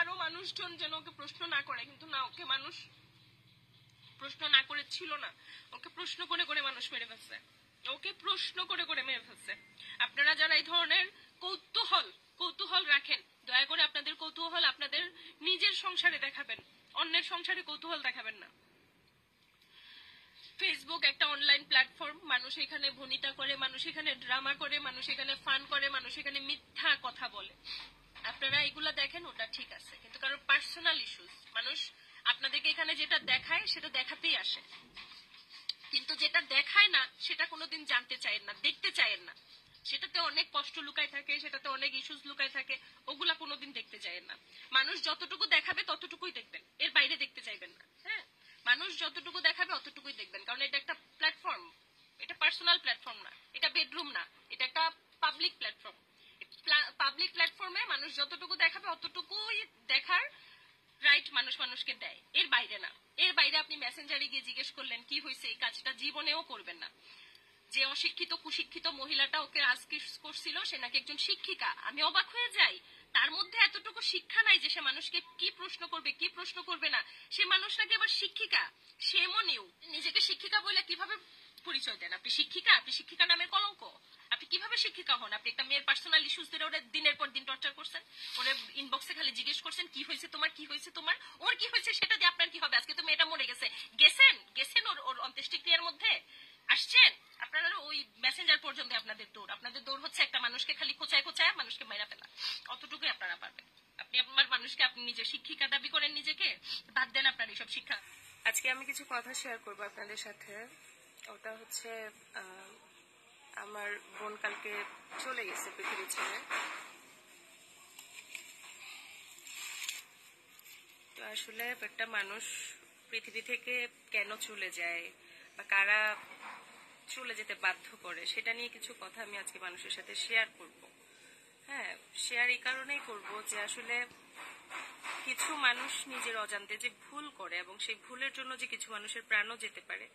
আরো মানুষজন যেন ওকে প্রশ্ন না করে, কিন্তু না, ওকে মানুষ প্রশ্ন না করে ছিল না, ওকে প্রশ্ন করে করে মানুষ মেরে ফেলছে, ওকে প্রশ্ন করে করে মেরে ফেলছে। আপনারা যারা এই ধরনের কৌতূহল রাখেন, দয়া করে আপনাদের কৌতূহল আপনাদের নিজের সংসারে দেখাবেন, অন্যের সংসারে কৌতূহল দেখাবেন না। ফেসবুক একটা অনলাইন প্ল্যাটফর্ম, মানুষ এখানে ভনিতা করে, মানুষ এখানে ড্রামা করে, মানুষ এখানে ফান করে, মানুষ এখানে মিথ্যা কথা বলে। আপনারা এগুলা দেখেন, ওটা ঠিক আছে, কিন্তু কারোর পার্সোনাল ইস্যুস, মানুষ আপনাদেরকে এখানে যেটা দেখায় সেটা দেখাতেই আসে, কিন্তু যেটা দেখায় না সেটা কোনোদিন জানতে চায়েন না, দেখতে চায়েন না, সেটাতে অনেক কষ্ট লুকায় থাকে, সেটাতে অনেক ইস্যুস লুকায় থাকে, ওগুলা কোনোদিন দেখতে চায়েন না। মানুষ যতটুকু দেখাবে ততটুকুই দেখবেন, এর বাইরে দেখতে চাইবেন না। হ্যাঁ, মানুষ যতটুকু দেখাবে অতটুকুই দেখবেন, কারণ এটা একটা প্ল্যাটফর্ম, এটা পার্সোনাল প্ল্যাটফর্ম না, এটা বেডরুম না, এটা একটা পাবলিক প্ল্যাটফর্ম। পাবলিক প্ল্যাটফর্মে মানুষ যতটুকু দেখাবে অতটুকুই দেখার রাইট মানুষ মানুষকে দেয়, এর বাইরে না। এর বাইরে আপনি মেসেঞ্জারে গিয়ে জিজ্ঞেস করলেন কি হয়েছে, এই কাজটা জীবনেও করবেন না। যে অশিক্ষিত কুশিক্ষিত মহিলাটা ওকে রাজকিস করছিল, সে নাকি একজন শিক্ষিকা। আমি অবাক হয়ে যাই, তার মধ্যে এতটুকু শিক্ষা নাই যে সে মানুষকে কি প্রশ্ন করবে কি প্রশ্ন করবে না। সে মানুষ নাকি আবার শিক্ষিকা, সে মনেও নিজেকে শিক্ষিকা বলে কিভাবে পরিচয় দেন? আপনি শিক্ষিকা? আপনি শিক্ষিকা নামের কলঙ্ক। আপনি কিভাবে শিক্ষিকা হন? আপনি একটা মেয়ের পার্সোনাল ইস্যুস ধরে ওরা দিনের পর দিন টর্চার করছেন, ওরা ইনবক্সে খালি জিজ্ঞেস করছেন কি হয়েছে তোমার, কি হয়েছে তোমার, ওর কি হয়েছে সেটা দিয়ে আপনার কি হবে? আজকে তো মেয়েটা মরে গেছে, গেছেন ওর অন্ত্যেষ্টিক্রিয়ার মধ্যে আসছেন, আপনারা ওই মেসেঞ্জার পর্যন্ত আপনাদের দৌড় হচ্ছে একটা মানুষকে খালি খোঁচায় খোঁচায় মানুষকে মেরা ফেলা, অতটুকুই আপনারা পারবেন। আপনি আপনার মানুষকে, আপনি নিজে শিক্ষিকা দাবি করেন নিজেকে, বাদ দেন আপনার এইসব শিক্ষা। আজকে আমি কিছু কথা শেয়ার করবো আপনাদের সাথে। ওটা হচ্ছে আমার বোন কালকে চলে গেছে পৃথিবী ছেড়ে। তো আসলে একটা মানুষ পৃথিবী থেকে কেন চলে যায় বা কারা চলে যেতে বাধ্য করে, সেটা নিয়ে কিছু কথা আমি আজকে মানুষের সাথে শেয়ার করব। হ্যাঁ, শেয়ার এই কারণেই করব যে আসলে কিছু মানুষ নিজের অজান্তে যে ভুল করে এবং সেই ভুলের জন্য যে কিছু মানুষের প্রাণও যেতে পারে,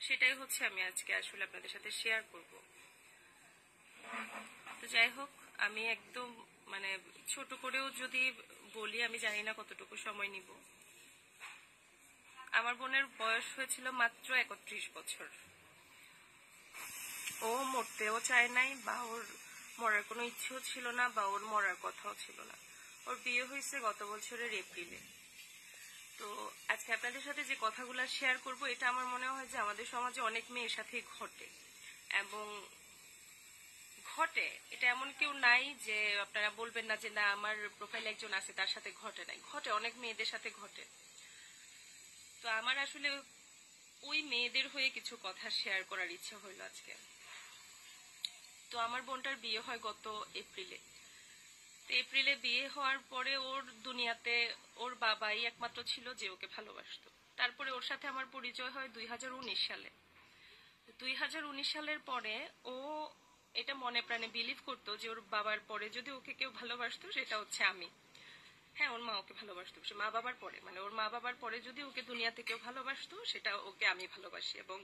সেটাই হচ্ছে আমি আজকে আসলে আপনাদের সাথে শেয়ার করব। তো যাই হোক, আমি একদম মানে ছোট করেও যদি বলি, আমি জানি না কতটুকু সময় নিব। আমার বোনের বয়স হয়েছিল মাত্র 31 বছর। ও মরতেও চায় নাই, বা ওর মরার কোনো ইচ্ছেও ছিল না, বা ওর মরার কথাও ছিল না। ওর বিয়ে হয়েছে গত বছরের এপ্রিলে। তো আজকে আপনাদের সাথে যে কথাগুলো শেয়ার করব, এটা আমার মনে হয় যে আমাদের সমাজে অনেক মেয়ের সাথেই ঘটে, এবং ঘটে, এটা এমন কেউ নাই যে আপনারা বলবেন না যে না আমার প্রোফাইলে একজন আছে তার সাথে ঘটে নাই, ঘটে, অনেক মেয়েদের সাথে ঘটে। তো আমার আসলে ওই মেয়েদের হয়ে কিছু কথা শেয়ার করার ইচ্ছা হইল আজকে। তো আমার বোনটার বিয়ে হয় গত এপ্রিলে। এপ্রিলে বিয়ে হওয়ার পরে ওর দুনিয়াতে ওর বাবাই একমাত্র ছিল যে ওকে ভালোবাসতো। তারপরে ওর সাথে আমার পরিচয় হয় 2019 সালে। 2019 সালের পরে ও এটা মনে প্রাণে বিলিভ করতো যে ওর বাবার পরে যদি ওকে কেউ ভালোবাসতো সেটা হচ্ছে আমি। হ্যাঁ, ওর মা ওকে ভালোবাসতো, সে মা বাবার পরে, মানে ওর মা বাবার পরে যদি ওকে দুনিয়াতে কেউ ভালোবাসতো সেটা ওকে আমি ভালোবাসি। এবং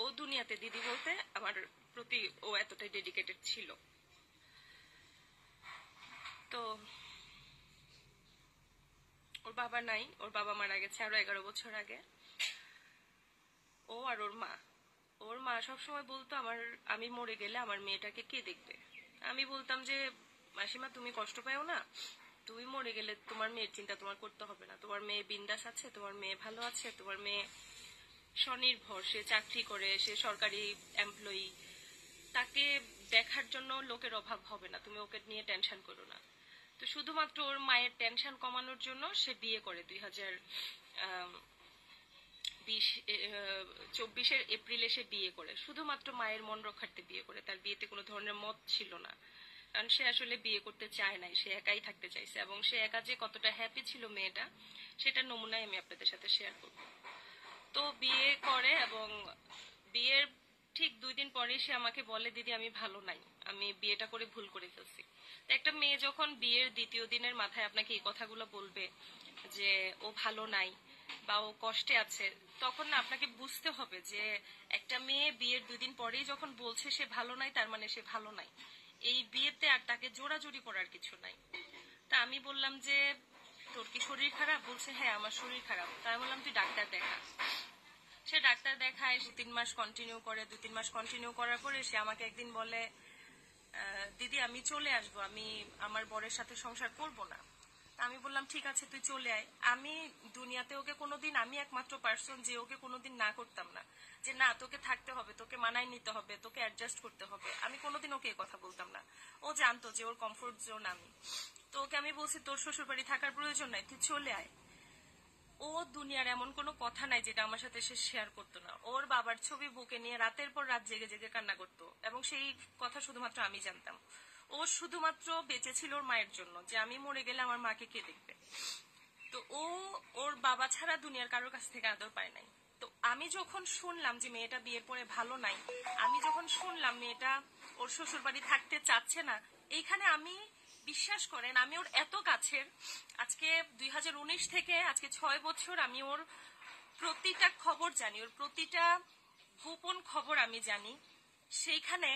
ও দুনিয়াতে দিদি বলতে আমার প্রতি ও এতটাই ডেডিকেটেড ছিল। তো ওর বাবা নাই, ওর বাবা মারা গেছে আরো 11 বছর আগে। ও আর ওর মা সবসময় বলতো আমি মরে গেলে আমার মেয়েটাকে কে দেখবে। আমি বলতাম যে মাসিমা তুমি কষ্ট পাও না, তুমি মরে গেলে তোমার মেয়ের চিন্তা তোমার করতে হবে না, তোমার মেয়ে বিন্দাস আছে, তোমার মেয়ে ভালো আছে, তোমার মেয়ে স্বনির্ভর, সে চাকরি করে, সে সরকারি এমপ্লয়ি, তাকে দেখার জন্য লোকের অভাব হবে না, তুমি ওকে নিয়ে টেনশন করো না। তো শুধুমাত্র ওর মায়ের টেনশন কমানোর জন্য সে বিয়ে করে 2024 এপ্রিলে সে বিয়ে করে, শুধুমাত্র মায়ের মন রক্ষার্থে বিয়ে করে। তার বিয়েতে কোনো ধরনের মত ছিল না, কারণ সে আসলে বিয়ে করতে চায় নাই, সে একাই থাকতে চাইছে। এবং সে একা যে কতটা হ্যাপি ছিল মেয়েটা, সেটা নমুনাই আমি আপনাদের সাথে শেয়ার করব। তো বিয়ে করে এবং বিয়ের ঠিক 2 দিন পরে সে আমাকে বলে দিদি আমি ভালো নাই, আমি বিয়েটা করে ভুল করে ফেলছি। একটা মেয়ে যখন বিয়ের দ্বিতীয় দিনের মাথায় আপনাকে এই কথাগুলো বলবে যে ও ভালো নাই বা ও কষ্টে আছে, তখন না আপনাকে বুঝতে হবে যে একটা মেয়ে বিয়ের 2 দিন পরেই যখন বলছে সে ভালো নাই, তার মানে সে ভালো নাই। এই বিয়েতে আর তাকে জোরাজুরি করার কিছু নাই। তা আমি বললাম যে তোর কি শরীর খারাপ? বলছে হ্যাঁ আমার শরীর খারাপ। তাই বললাম তুই ডাক্তার দেখা। সে ডাক্তার দেখায়, 2-3 মাস কন্টিনিউ করে। 2-3 মাস কন্টিনিউ করার পরে সে আমাকে একদিন বলে, দিদি আমি চলে আসবো, আমি আমার বরের সাথে সংসার করব না। আমি বললাম ঠিক আছে তুই চলে আয়। আমি দুনিয়াতে ওকে কোনোদিন, আমি একমাত্র পার্সন যে ওকে কোনোদিন না করতাম না, যে না তোকে থাকতে হবে, তোকে মানায় নিতে হবে, তোকে অ্যাডজাস্ট করতে হবে। আমি কোনোদিন ওকে এই কথা বলতাম না। ও জানতো যে ওর কমফোর্ট জোন আমি। তো ওকে আমি বলছি তোর শ্বশুর বাড়ি থাকার প্রয়োজন নাই, তুই চলে আয়। ও দুনিয়ার এমন কোনো কথা নাই যেটা আমার সাথে সে শেয়ার করতো না। ওর বাবার ছবি বুকে নিয়ে রাতের পর রাত জেগে জেগে কান্না করতো, এবং সেই কথা শুধুমাত্র আমি জানতাম। ও শুধুমাত্র বেঁচে ছিল ওর মায়ের জন্য, যে আমি মরে গেলে আমার মাকে কে দেখবে। তো ও ওর বাবা ছাড়া দুনিয়ার কারোর কাছ থেকে আদর পায় নাই। তো আমি যখন শুনলাম যে মেয়েটা বিয়ের পরে ভালো নাই, আমি যখন শুনলাম মেয়েটা ওর শ্বশুর বাড়ি থাকতে চাচ্ছে না, এইখানে আমি, বিশ্বাস করেন আমি ওর এত কাছের, আজকে 2019 থেকে আজকে 6 বছর আমি ওর প্রতিটা খবর জানি, ওর প্রতিটা গোপন খবর আমি জানি। সেইখানে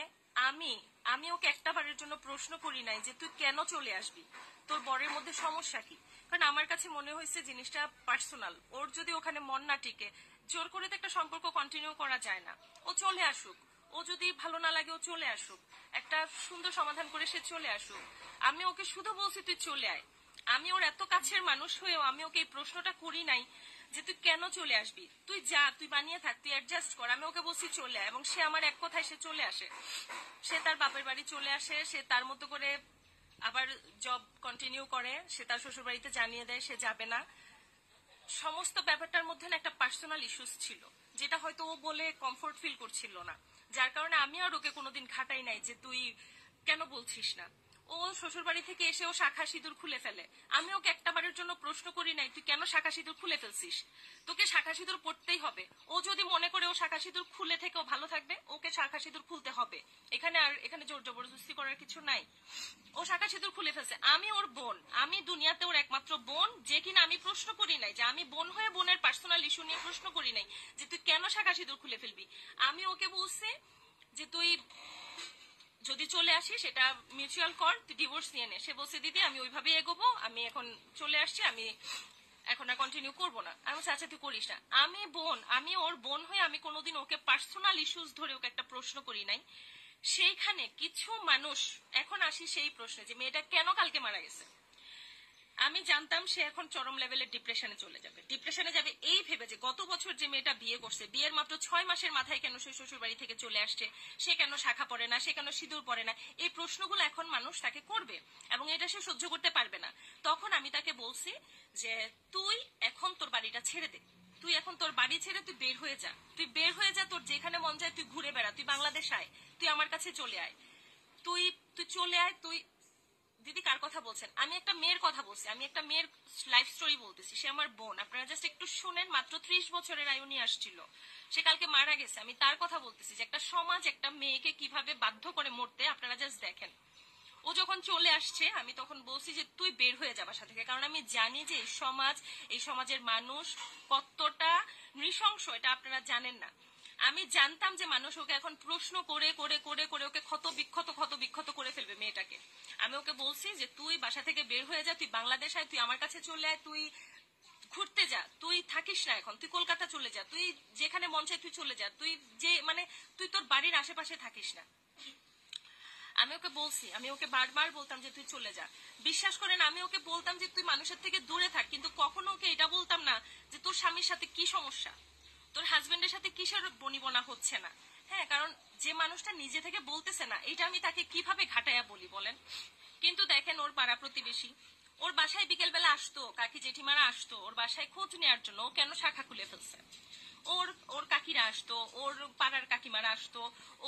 আমি আমি ওকে একটা বারের জন্য প্রশ্ন করি নাই যে তুই কেন চলে আসবি, তোর বরের মধ্যে সমস্যা কি। কারণ আমার কাছে মনে হয়েছে জিনিসটা পার্সোনাল। ওর যদি ওখানে মন না টিকে, জোর করে তো একটা সম্পর্ক কন্টিনিউ করা যায় না। ও চলে আসুক, ও যদি ভালো না লাগে ও চলে আসুক, একটা সুন্দর সমাধান করে সে চলে আসুক। আমি ওকে শুধু বলছি তুই চলে আয়। আমি ওর এত কাছের মানুষ হয়েও আমি ওকে এই প্রশ্নটা করি নাই যে তুই কেন চলে আসবি, তুই যা, তুই বানিয়ে থাক, তুই অ্যাডজাস্ট কর। আমি ওকে বলছি চলে আয়, এবং সে আমার এক কথায় সে চলে আসে। সে তার বাপের বাড়ি চলে আসে, সে তার মতো করে আবার জব কন্টিনিউ করে, সে তার শ্বশুর বাড়িতে জানিয়ে দেয় সে যাবে না। সমস্ত ব্যাপারটার মধ্যে না একটা পার্সোনাল ইস্যুস ছিল, যেটা হয়তো ও বলে কমফোর্ট ফিল করছিল না, যার কারণে আমি আর ওকে কোনোদিন খাটাই নাই যে তুই কেন বলছিস না। ও শ্বশুর বাড়ি থেকে এসে ও শাখা সিঁদুর খুলে ফেলে। আমি ওকে একটা বারের জন্য প্রশ্ন করি নাই তুই কেন শাখা সিঁদুর খুলে ফেলছিস, তোকে শাখা সিঁদুর পড়তেই হবে। ও যদি মনে করে ও শাখা সিঁদুর খুলে থেকেও ভালো থাকবে, ওকে শাখা সিঁদুর খুলতে হবে। এখানে জোর জবরদস্তি করার কিছু নাই। ও শাখা সিঁদুর খুলে ফেলছে, আমি ওর বোন, আমি দুনিয়াতে ওর একমাত্র বোন, যে কিনা আমি প্রশ্ন করি নাই, যে আমি বোন হয়ে বোনের পার্সোনাল ইস্যু নিয়ে প্রশ্ন করি নাই যে তুই কেন শাখা সিঁদুর খুলে ফেলবি। আমি ওকে বলছি যে তুই যদি চলে আসিস এটা মিউচুয়াল কর, তুই ডিভোর্স নিয়ে নে। সে বলছে দিদি আমি ওইভাবেই এগোবো, আমি এখন চলে আসছি, আমি এখন আর কন্টিনিউ করবো না। আমি বলছি আচ্ছা তুই করিস না। আমি বোন, আমি ওর বোন হয়ে আমি কোনোদিন ওকে পার্সোনাল ইস্যুস ধরে ওকে একটা প্রশ্ন করি নাই। সেইখানে কিছু মানুষ, এখন আসি সেই প্রশ্নে যে মেয়েটা কেন কালকে মারা গেছে। আমি জানতাম সে এখন চরম লেভেলের ডিপ্রেশনে চলে যাবে, ডিপ্রেশনে যাবে এই ভেবে যে গত বছর যে মেয়েটা বিয়ে করছে, বিয়ের মাত্র 6 মাসের মাথায় কেন সে শ্বশুর বাড়ি থেকে চলে আসছে, সে কেন শাখা পরে না, সে কেন সিঁদুর পরে না, এই প্রশ্নগুলো এখন মানুষ তাকে করবে, এবং এটা সে সহ্য করতে পারবে না। তখন আমি তাকে বলছি যে তুই এখন তোর বাড়িটা ছেড়ে দে, তুই এখন তোর বাড়ি ছেড়ে তুই বের হয়ে যা, তুই বের হয়ে যা, তোর যেখানে মন যায় তুই ঘুরে বেড়া, তুই বাংলাদেশ আয়, তুই আমার কাছে চলে আয়, তুই তুই চলে আয়। তুই দিদি কার কথা বলছেন? আমি একটা মেয়ের কথা বলছি, আমি একটা মেয়ের লাইফ স্টোরি বলতেছি, সে আমার বোন। আপনারা জাস্ট একটু শুনেন, মাত্র 30 বছরের আয়ু নিয়ে আসছিল, সে কালকে মারা গেছে। আমি তার কথা বলতেছি যে একটা সমাজ একটা মেয়েকে কিভাবে বাধ্য করে মরতে, আপনারা জাস্ট দেখেন। ও যখন চলে আসছে আমি তখন বলছি যে তুই বের হয়ে যা বাসা থেকে, কারণ আমি জানি যে এই সমাজের মানুষ কতটা নৃশংস, এটা আপনারা জানেন না। আমি জানতাম যে মানুষ ওকে এখন প্রশ্ন করে করে করে করে ওকে ক্ষত বিক্ষত করে ফেলবে মেয়েটাকে। আমি ওকে বলছি যে তুই বাসা থেকে বের হয়ে যা, তুই বাংলাদেশ আয়, তুই আমার কাছে চলে আয়, তুই ঘুরতে যা, তুই থাকিস না এখন, তুই কলকাতা চলে যা, তুই যেখানে মন চায় তুই চলে যা, তুই যে মানে তুই তোর বাড়ির আশেপাশে থাকিস না। আমি ওকে বলছি, আমি ওকে বারবার বলতাম যে তুই চলে যা। বিশ্বাস করেন আমি ওকে বলতাম যে তুই মানুষের থেকে দূরে থাক, কিন্তু কখনো ওকে এটা বলতাম না যে তোর স্বামীর সাথে কি সমস্যা, তোর হাজবেন্ডের সাথে কিসের বনিবনা হচ্ছে না। হ্যাঁ, কারণ যে মানুষটা নিজে থেকে বলতেছে না, এটা আমি তাকে কিভাবে ঘাটাইয়া বলি বলেন। কিন্তু দেখেন ওর পাড়া প্রতিবেশী ওর বাসায় বিকেল বেলা আসতো, কাকি জেঠিমারা আসতো ওর বাসায় খোঁজ নেওয়ার জন্য ও কেন শাখা খুলে ফেলছে। ওর ওর কাকিরা আসতো, ওর পাড়ার কাকিমারা আসতো,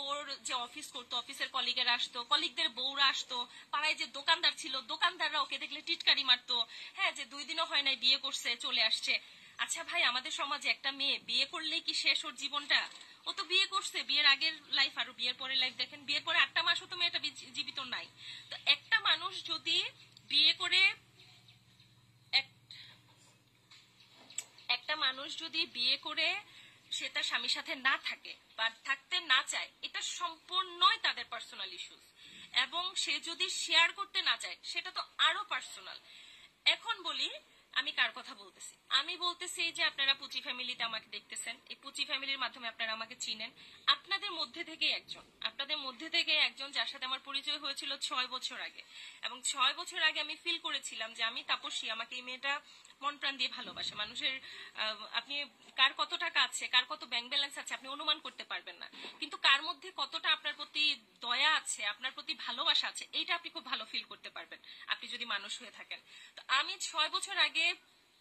ওর যে অফিস করতো অফিসের কলিগেরা আসতো, কলিগদের বউরা আসতো, পাড়ায় যে দোকানদার ছিল দোকানদাররা ওকে দেখলে টিটকারি মারতো। হ্যাঁ, যে 2 দিনও হয় নাই বিয়ে করছে চলে আসছে। আচ্ছা ভাই, আমাদের সমাজে একটা মেয়ে বিয়ে করলেই কি শেষ ওর জীবনটা? ও তো বিয়ে করছে, বিয়ের আগের লাইফ আর বিয়ের পরের লাইফ দেখেন, বিয়ের পরে 8টা মাসও তো মেয়েটা জীবিত নাই। তো একটা মানুষ যদি বিয়ে করে একটা মানুষ যদি বিয়ে করে সে তার স্বামীর সাথে না থাকে বা থাকতে না চায়, এটা সম্পূর্ণই তাদের পার্সোনাল ইস্যুস, এবং সে যদি শেয়ার করতে না চায় সেটা তো আরো পার্সোনাল। এখন বলি বলতেছি। আমি বলতেছি যে আপনারা পুচি ফ্যামিলিতে আমাকে দেখতেছেন, এই পুচি ফ্যামিলির মাধ্যমে আপনারা আমাকে চিনেন। আপনাদের মধ্যে থেকে একজন যার সাথে আমার পরিচয় হয়েছিল 6 বছর আগে, এবং 6 বছর আগে আমি ফিল করেছিলাম যে আমি তাপসী, আমাকে এই মেয়েটা মন প্রাণ দিয়ে ভালোবাসে। মানুষের আপনি কার কত টাকা আছে, কার কত ব্যাংক ব্যালেন্স আছে আপনি অনুমান করতে পারবেন না, কিন্তু কার মধ্যে কতটা আপনার প্রতি দয়া আছে, আপনার প্রতি ভালোবাসা আছে, এইটা আপনি খুব ভালো ফিল করতে পারবেন আপনি যদি মানুষ হয়ে থাকেন। তো আমি 6 বছর আগে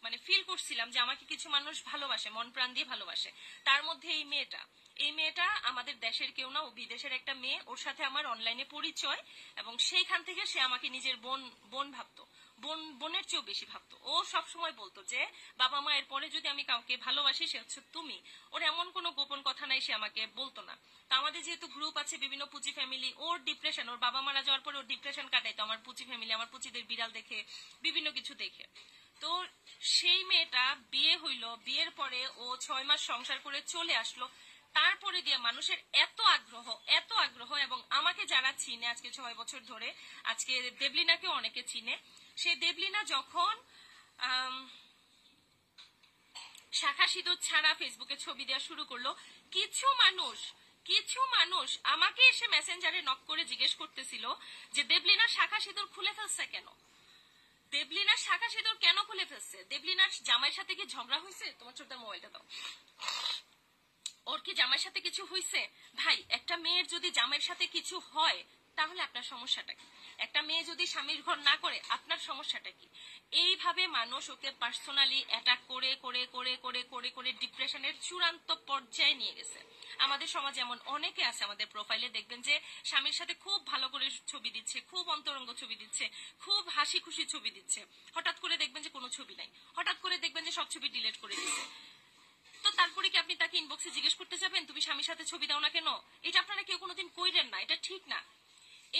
মানে ফিল করছিলাম যে আমাকে কিছু মানুষ ভালোবাসে, মন প্রাণ দিয়ে ভালোবাসে। তার মধ্যে এই মেয়েটা আমাদের দেশের কেউ না, ও বিদেশের একটা মেয়ে। ওর সাথে আমার অনলাইনে পরিচয়, এবং সেইখান থেকে সে আমাকে নিজের বোন ভাবতো, বোনের চেয়েও বেশি ভাবতো। ও সবসময় বলতো যে বাবা মায়ের পরে যদি আমি কাউকে ভালোবাসি সে হচ্ছে তুমি। ওর এমন কোনো গোপন কথা নাই সে আমাকে বলতো না। তো আমাদের যেহেতু গ্রুপ আছে বিভিন্ন পুচি ফ্যামিলি, ওর ডিপ্রেশন, ওর বাবা মারা যাওয়ার পরে ওর ডিপ্রেশন কাটাইতো আমার পুচি ফ্যামিলি, আমার পুচিদের বিড়াল দেখে, বিভিন্ন কিছু দেখে। তো সেই মেয়েটা বিয়ে হইলো, বিয়ের পরে ও 6 মাস সংসার করে চলে আসলো। তারপরে দিয়ে মানুষের এত আগ্রহ, এবং আমাকে যারা চিনে আজকে 6 বছর ধরে, আজকে দেবলিনাকেও অনেকে চিনে। সেই দেবলিনা যখন শাখা সিঁদুর ছাড়া ফেসবুকে ছবি দেওয়া শুরু করলো, কিছু মানুষ আমাকে এসে মেসেঞ্জারে নক করে জিজ্ঞেস করতেছিল যে দেবলিনা শাখা সিঁদুর খুলে ফেলছে কেন, দেবলিনার শাখা সিঁদুর কেন খুলে ফেলছে, দেবলিনার জামাইয়ের সাথে কি ঝগড়া হয়েছে, তোমার ছোট্ট মোবাইলটা দাও, ওর কি জামাইয়ের সাথে কিছু হয়েছে। ভাই, একটা মেয়ের যদি জামাইয়ের সাথে কিছু হয় তাহলে আপনার সমস্যাটা কি? একটা মেয়ে যদি স্বামীর ঘর না করে আপনার সমস্যাটা কি? এইভাবে মানুষ ওকে পার্সোনালি অ্যাটাক করে করে করে করে করে করে ডিপ্রেশনের চূড়ান্ত পর্যায়ে নিয়ে গেছে। আমাদের সমাজে এমন অনেকে আছে, আমাদের প্রোফাইলে দেখবেন যে স্বামীর সাথে খুব ভালো করে ছবি দিচ্ছে, খুব অন্তরঙ্গ ছবি দিচ্ছে, খুব হাসি খুশি ছবি দিচ্ছে, হঠাৎ করে দেখবেন যে কোনো ছবি নাই, হঠাৎ করে দেখবেন যে সব ছবি ডিলিট করে দিচ্ছে। তো তারপরে কি আপনি তাকে ইনবক্সে জিজ্ঞেস করতে যাবেন তুমি স্বামীর সাথে ছবি দাও না কেন? এটা আপনারা কেউ কোনোদিন কইরেন না, এটা ঠিক না,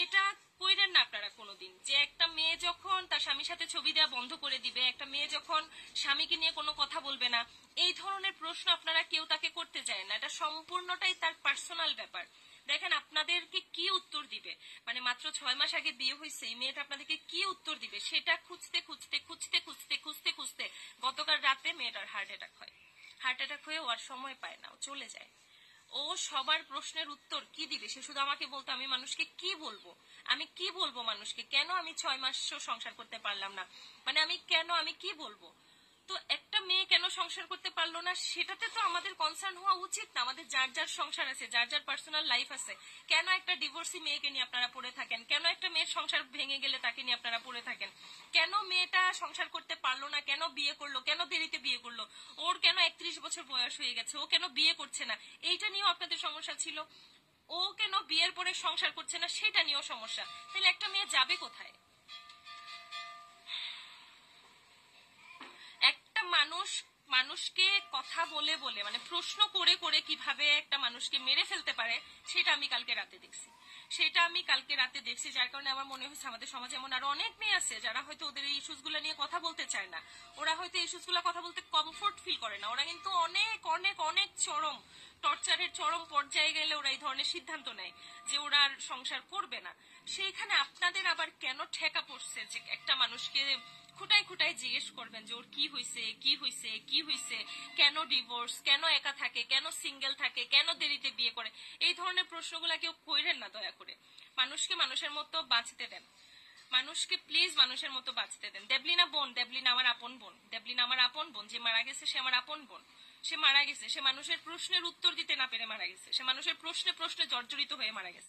এটা কইরেন না আপনারা কোনোদিন। যে একটা মেয়ে যখন তার স্বামীর সাথে ছবি দেওয়া বন্ধ করে দিবে, একটা মেয়ে যখন স্বামীকে নিয়ে কোনো কথা বলবে না, এই ধরনের প্রশ্ন আপনারা কেউ তাকে করতে যায় না। এটা সম্পূর্ণটাই তার পার্সোনাল ব্যাপার। দেখেন আপনাদেরকে কি উত্তর দিবে, মানে মাত্র 6 মাস আগে বিয়ে হয়েছে, এই মেয়েটা আপনাদেরকে কি উত্তর দিবে সেটা খুঁজতে খুঁজতে খুঁজতে খুঁজতে খুঁজতে খুঁজতে গতকাল রাতে মেয়েটার হার্ট অ্যাটাক হয়ে ওর সময় পায় না, ও চলে যায়। ও সবার প্রশ্নের উত্তর কি দিবে? সে শুধু আমাকে বলতো আমি মানুষকে কি বলবো, আমি কি বলবো মানুষকে, কেন আমি 6 মাসও সংসার করতে পারলাম না, মানে আমি কি বলবো। তো একটা মেয়ে কেন সংসার করতে পারলো না সেটাতে তো আমাদের কনসার্ন হওয়া উচিত না। আমাদের যার যার সংসার আছে, যার যার পার্সোনাল লাইফ আছে, কেন একটা ডিভোর্সি মেয়েকে নিয়ে আপনারা পড়ে থাকেন, কেন একটা মেয়ের সংসার ভেঙে গেলে তাকে নিয়ে আপনারা পড়ে থাকেন, কেন মেয়েটা সংসার করতে পারলো না, কেন বিয়ে করলো, কেন দেরিতে বিয়ে করলো, ওর কেন 31 বছর বয়স হয়ে গেছে, ও কেন বিয়ে করছে না, এইটা নিয়েও আপনাদের সমস্যা ছিল। ও কেন বিয়ের পরে সংসার করছে না সেটা নিয়েও সমস্যা। তাহলে একটা মেয়ে যাবে কোথায়? একটা মানুষকে কথা বলে বলে, মানে প্রশ্ন করে করে কিভাবে একটা মানুষকে মেরে ফেলতে পারে সেটা আমি কালকে রাতে দেখছি। যার কারণে আমার মনে হচ্ছে আমাদের সমাজে এমন আরো অনেক মেয়ে আছে যারা হয়তো ওদের এই ইস্যুস গুলো নিয়ে কথা বলতে চায় না, ওরা হয়তো এই ইস্যুস গুলো কথা বলতে কমফোর্ট ফিল করে না, ওরা কিন্তু অনেক অনেক অনেক চরম টর্চারের চরম পর্যায়ে গেলে ওরা এই ধরনের সিদ্ধান্ত নেয় যে ওরা আর সংসার করবে না। সেইখানে আপনাদের আবার কেন ঠেকা পড়ছে যে একটা মানুষকে খুঁটায় খুঁটায় জিজ্ঞেস করবেন যে ওর কি হয়েছে, কেন ডিভোর্স, কেন একা থাকে, কেন সিঙ্গেল থাকে, কেন দেরিতে বিয়ে করে, এই ধরনের প্রশ্নগুলো কেউ কইরেন না দয়া করে। মানুষকে মানুষের মতো বাঁচতে দেন, মানুষকে প্লিজ মানুষের মতো বাঁচতে দেন। দেবলিনা আমার আপন বোন, যে মারা গেছে সে আমার আপন বোন। সে মারা গেছে, সে মানুষের প্রশ্নের উত্তর দিতে না পেরে মারা গেছে, সে মানুষের প্রশ্নে জর্জরিত হয়ে মারা গেছে।